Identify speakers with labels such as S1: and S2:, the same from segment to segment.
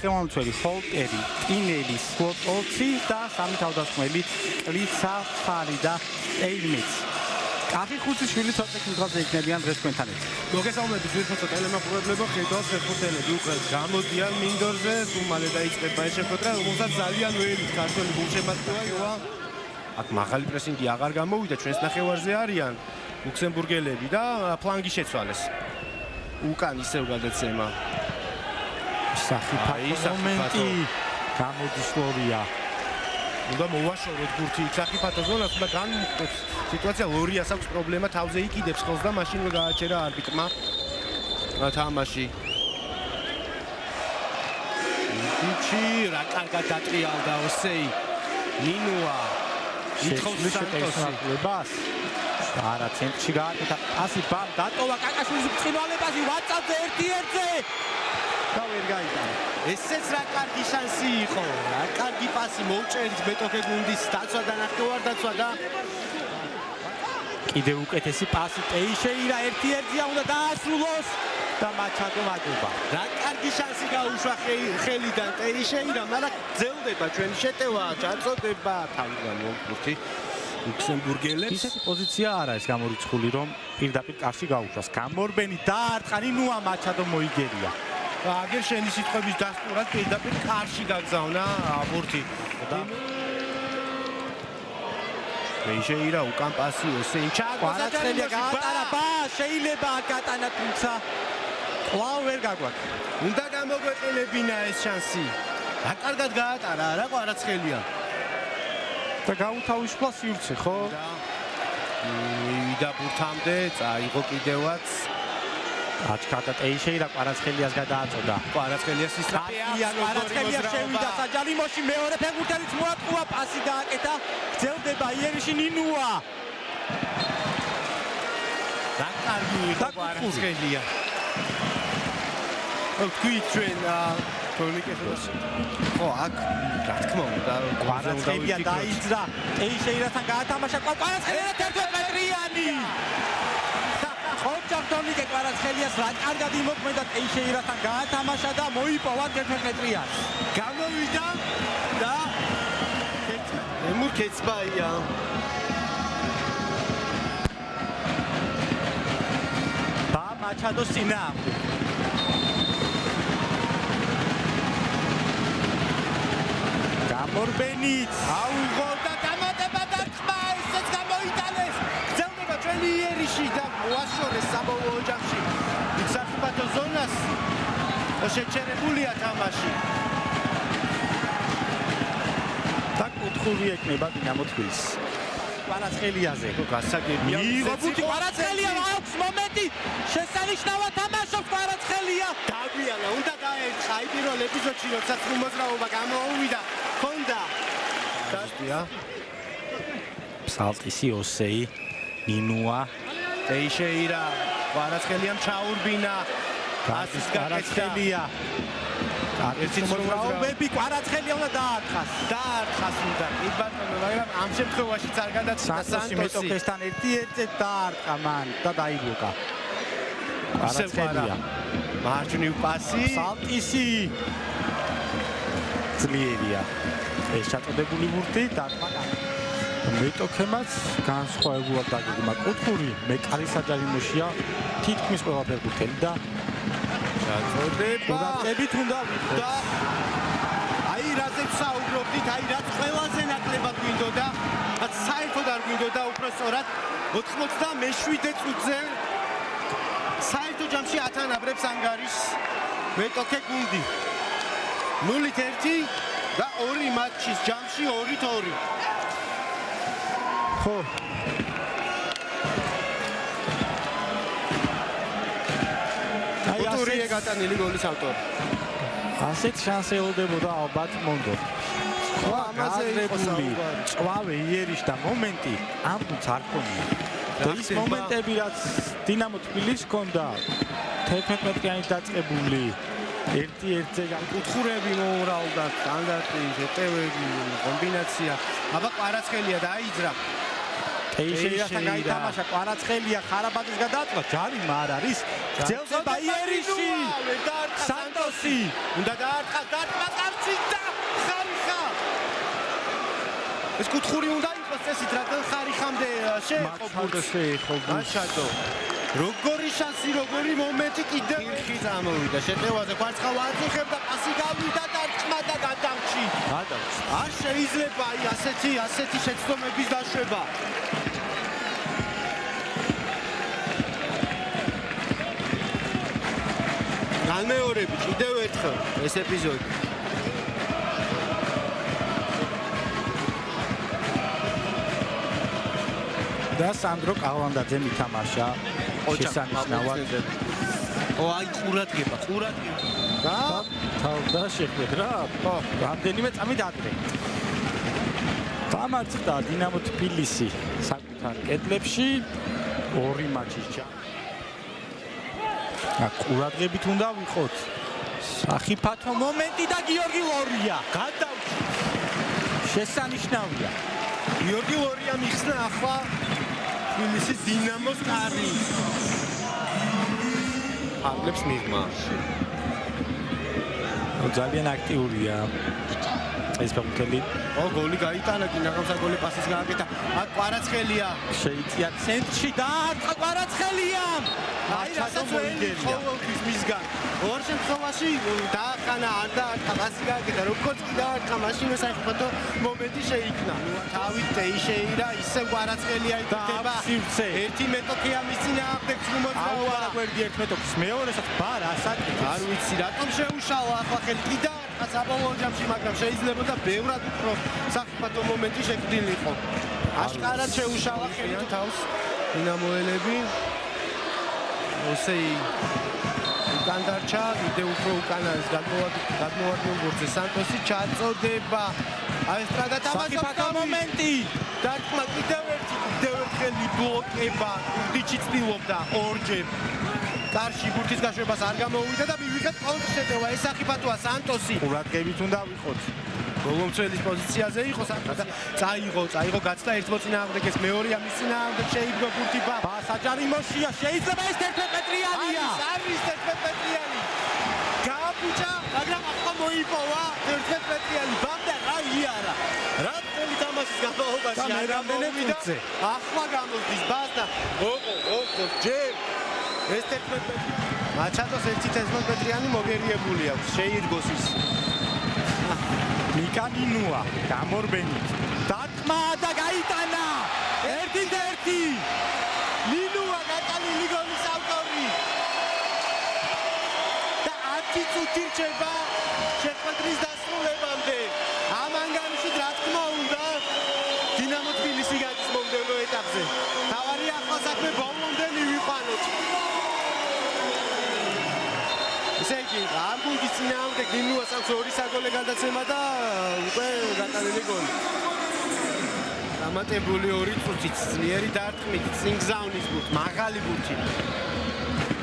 S1: ხელმძღვანელი ჰოლტერი, ტინელი, სლოტოლცი და სამი თავდამსხმელი კლიცა, ფარი და ეიმიც. კახი ხუციშვილი ტექნიკაზე იქნებიან დღეს თქვენთან ერთად.
S2: მოგესალმებით ძირფასო ტელემაყურებლებო, ხედავს ფეხბურთელები უკვე გამოდიან მინდორზე, სულ მალე დაიწყება ეს შეხვედრა, რომელსაც ძალიან ველი ქართველი გულშემატკივარია. აქ მაღალი პრესინგი აღარ გამოვიდა, ჩვენს ნახევარზე არიან ლუქსემბურგელები და ფლანგი შეცვალეს. უკან ისევ გადაცემა.
S1: საფრთხე მომენტი გამოდის ლორია.
S2: უნდა მოვაშოროთ გურთი საფრთხე ზონას და განმოხდეს სიტუაცია ლორიას აქვს პრობლემა თავზე იკიდებს ხელს და მაშინ გააჩერა არბიტრმა თამაში. იცი რა კარგად დატრიალდა ოსეი ნინუა ითხოვს სანტოსს
S1: არა ცენტრში გააკეთა პასი ბამ დატოვა კაკაშვილის ბრწყინვალებაში ვაწავზე 1-1-ზე და ვერ გაიტანა.
S2: ესეც რა კარგი შანსი იყო, რა კარგი პასი მოუჭერით ბეტოქე გუნდის დაცვა და ნახევარდაცვა და
S1: კიდევ უკეთესი პასი ტეიშეირა 1-1-ზეა უნდა დაასრულოს და მაჩადო მაგობა.
S2: რა კარგი შანსი გაუშვა ხელიდან ტეიშეირა, მაგრამ გძელდება ჩვენი შეტევა, ჩაწოდება თავიდან მოგვრთი ლუქსემბურგელებს.
S1: ისეთი პოზიცია არა ეს გამორიცხული რომ პირდაპირ კარში გაუშვას. გამორბენი დაარტყა ნინუა მაჩადო მოიგერია.
S2: აგერ შენი სიტყვების დასტურად პირდაპირ კარში გაგზავნა აბურთი. ტეიშეირა უკან პასი ოსეინ
S1: კვარაცხელია გაატარა ბა შეიძლება აკატანა თუმცა კვლავ ვერ გაგვაქვს.
S2: უნდა გამოგვეყელებინა ეს შანსი. რა კარგად გაატარა რა კვარაცხელია.
S1: და გაუთავისუფლა სივრცე ხო?
S2: მივიდა ბურთამდე, წაიღო კიდევაც.
S1: აჩქარდა ტეიშეირა კვარაცხელიას გადააწოდა.
S2: კვარაცხელიას ისტრაფია,
S1: კვარაცხელია შევიდა საჯალიმოში მეორე ფეხბურთელიც მოატყუა პასი გააკეთა. გძელდება იერიში ნინუა.
S2: რა კარგი იყო კვარაცხელია. თქვი ჩვენ თორნიკეთს ხო აქ რა თქმა უნდა
S1: კვარაცხელია დაიძრა ტეიშეირასთან გაათამაშა კვარაცხელია 11 მეტრიანი. ხოჭავტონიკე კვარაცხელიას რა კარგად იმოქმედა ტეიშეირასთან გაათამაშა და მოიპოვა 11 მეტრიანი.
S2: გამოვიდა და ემურქეცბაია.
S1: ბა მაჩადოს წინააღმდეგ. გამორბენიც
S2: აუღო და დამატება დარტყმა ესეც გამოიტანეს. გძელდება ჩვენი იერიში და მოაშორეს საბოლოო ოჯახში. იქ საფრთხე ზონას შეჩერებულია თამაში.
S1: და კუთხური ეკნება დინამო თბილისს. კვარაცხელიაზე
S2: გასაგებია.
S1: მიიღო ბურთი კვარაცხელია აქვს მომენტი. შესანიშნავად თამაშობს კვარაცხელია.
S2: დაგვიანა უნდა გაერთხა აი პირველ ეპიზოდში როდესაც მოძრაობა გამოუვიდა. ხონდა დასტია
S1: ფსალტისი ოსეი ნინუა
S2: ტეიშეირა კვარაცხელიამ ჩაურბინა გასის კვარაცხელია
S1: ერთი მოძრაობები კვარაცხელია უნდა
S2: დაარტყას უნდა კი ბატონო მაგრამ ამ შემთხვევაშიც არ გადაწყვიტა
S1: სანტოსი მეტოქესთან 1-1-ზე დაარტყა მან და დაიბლოკა კვარაცხელია
S2: მარჯვნივ პასი
S1: ფსალტისი ძლიერია ეს ჩაწოდებული ბურთი დარტყმა მეტოქემაც განსხვავებულად დაგეგმა კუთხური მეკარი საჯალიმოშია თითქმის ყველა ფეხბურთელი და
S2: ჩაწოდება
S1: ყურადღებით უნდა
S2: და აი რაზეც საუბრობდით აი რაც ყველაზე ნაკლებად გვინდოდა რაც საერთოდ არ გვინდოდა უფრო სწორად 97 წუთზე საერთო ჯამში ათანაბრებს ანგარიშს მეტოქე გუნდი 0-1 და 2 მატჩის ჯამში 2-2
S1: ხო
S2: ოთურია გატანილი გოლის ავტორი
S1: ასეთ შანსი ელოდებოდა ალბათ მონდო
S2: ხო ამაზე იყო საუბარი
S1: წვავე იერიში და მომენტი ამ თუნც არ ქონია და ის მომენტები რაც დინამო თბილისს ჰქონდა 11 მეტრიანი დაწყებული 1-1-ზე
S2: კუთხურები მოურავდა სტანდარტი შეტევები კომბინაცია აბა კვარაცხელია დაიძრა
S1: ტეიშეირასთან გაითამაშა, კვარაცხელია, ხარაბაძეს გადააწვა, ჯარიმა არ არის. გრძელდება იერიში. სანტოსი.
S2: უნდა დაარტყა კარცი და ხარიხა. ეს კუთხური უნდა იყოს წესით, რადგან ხარიხამდე შეეყო ბურთი. მაშადო. როგორი შანსი, როგორი მომენტი კიდევ ხი წამოვიდა. შეტევაზე კვარცხალვა აწუხებდა, პასი გავიდა და წმა და გადამჭი. არ შეიძლება აი ასეთი შეცდომების დაშვება. განმეორები კიდევ ერთხელ ეს ეპიზოდი.
S1: და სანდრო ყავანდაძემ ითამაშა შესანიშნავად.
S2: აი ყურადღება.
S1: და თავდა შეხვედრა. რამდენიმე წამით ადრე. დამარცხდა დინამო თბილისი საკუთარ კედლებში 2 მატჩის ყურადღებით უნდა ვიყოთ. სახიფათო მომენტი და გიორგი ლორია გადავჭი. შესანიშნავია.
S2: გიორგი ლორია მიხსნა ახლა თბილისის დინამოს კარი. აღლებს მიღმა.
S1: ძალიან აქტიურია. ეს ფეხბურთელი.
S2: გოლი გაიტანა, კინაღამსაგოლი პასის გააკეთა. აქ კვარაცხელია.
S1: შეიწია ცენტრში და კვარაცხელია.
S2: აი რასაც ყოველთვის მისგან. ორ შემთხვევაში დააყანა არ დაარტყა, პასი გააკეთა. როგორც კი დაარტყა, მაშინვე საერთოდ მომენტი შეიქმნა. თავით ტეიშეირა ისე კვარაცხელია იტკება. ერთი მეტოქია მის წინააღმდეგ მოძრაობა.
S1: არა გვერდი ერთ მეტოქის მეორესაც ბარასად
S2: არ ვიცი რატომ შეუშალა ახლა ხელი კი დაარტყა საბოლოო ჯამში, მაგრამ შეიძლება და ბევრად უფრო საფრთხო მომენტი შექმნილიყო. აშკარად შეუშალა ხელი თავს დინამოელები. ოსეი უკანდარჩა, ვიდეო უფრო უკანა ეს გადმოვარდნილ ბურთზე სანტოსი ჩაწოდება. აი ეს რა
S1: საფრთხო მომენტი.
S2: დარტყმა კიდევ ერთხელი ბლოკება. დიჩი ცდილობდა ორჯერ. კარში ბურთის გაშვებას არ გამოუვიდა და მივიღეთ კონტრშეტევა. ეს საფრთხოა სანტოსი.
S1: ყურადღებით უნდა ვიყოთ.
S2: გოლომცველის პოზიციაზე იყო სანტოსი. წაიღო გაცდა ერთ მოწინააღმდეგ ეს მეორეა მის წინააღმდეგ შეიდგა ბურთი
S1: საჯარიმოშია შეიძლება ეს 11 მეტრიანია.
S2: არის 11 მეტრიანი. გააფუჭა, მაგრამ ახლა მოიპოვა 11 მეტრიანი ბამდა რა იარა. რა თქმა თამაშის განმავლობაში არ გამოვიდა. ახლა გამოდის ბასტა. ოღო, ჯერ ეს 11 მეტრიანი. მაჩადოს 11 მეტრიანი მოგერიებული აქვს. შეირგოს ის.
S1: მიკანინუა გამორბენით. დარტყმა და გაიტანა. 1-1.
S2: ლინუა გატანილი გოლის ავტორი. და 10 წუთი რჩება შეხვედრის დასრულებამდე. ამ ანგარიში რა თქმა უნდა დინამო თბილისი გადის მომდევნო ეტაპზე. თავარი ახლა საქმე ბოლომდე მივიყვანოთ. ესე იგი, ამ გუნდის წინააღმდეგ ლინუას აქვს 2 საგოლე გადაცემა და უკვე გატანილი გოლი. დამატებული 2 წუთით ძლიერი დარტყმით წინ გზავნის ბურთი, მაღალი ბურთი.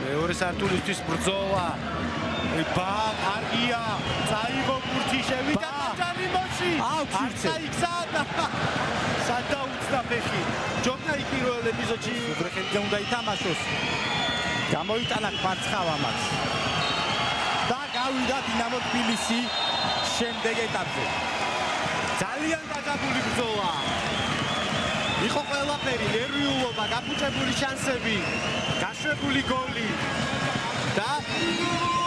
S2: მეორე სართულისთვის ბრძოლა. არია, წაიღო ბურთი შევიდა ჯარიმოში. აიქცა და სადაუცდა ფეხი. ჯობნაი პირველ ეპიზოდში
S1: უბრეხეთზე უნდა ითამაშოს. გამოიტანა კვარცხავა მას. და გავიდა დინამო თბილისი შემდეგ ეტაპზე.
S2: ძალიან დაგებული ბრძოლა. იყო ყველაფერი, ნერვიულობა, გაფუჭებული შანსები, გაშვებული გოლი და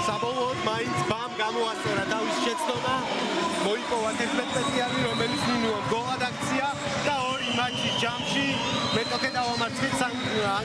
S2: საბოლოოდ მაინც ბამ გამოასწორა თავის შეცდომა. მოიპოვა 11 მეტრიანი, რომელიც ლინუამ გოლად აქცია და 2 მატჩის ჯამში მეტოქე დავამარცხეთ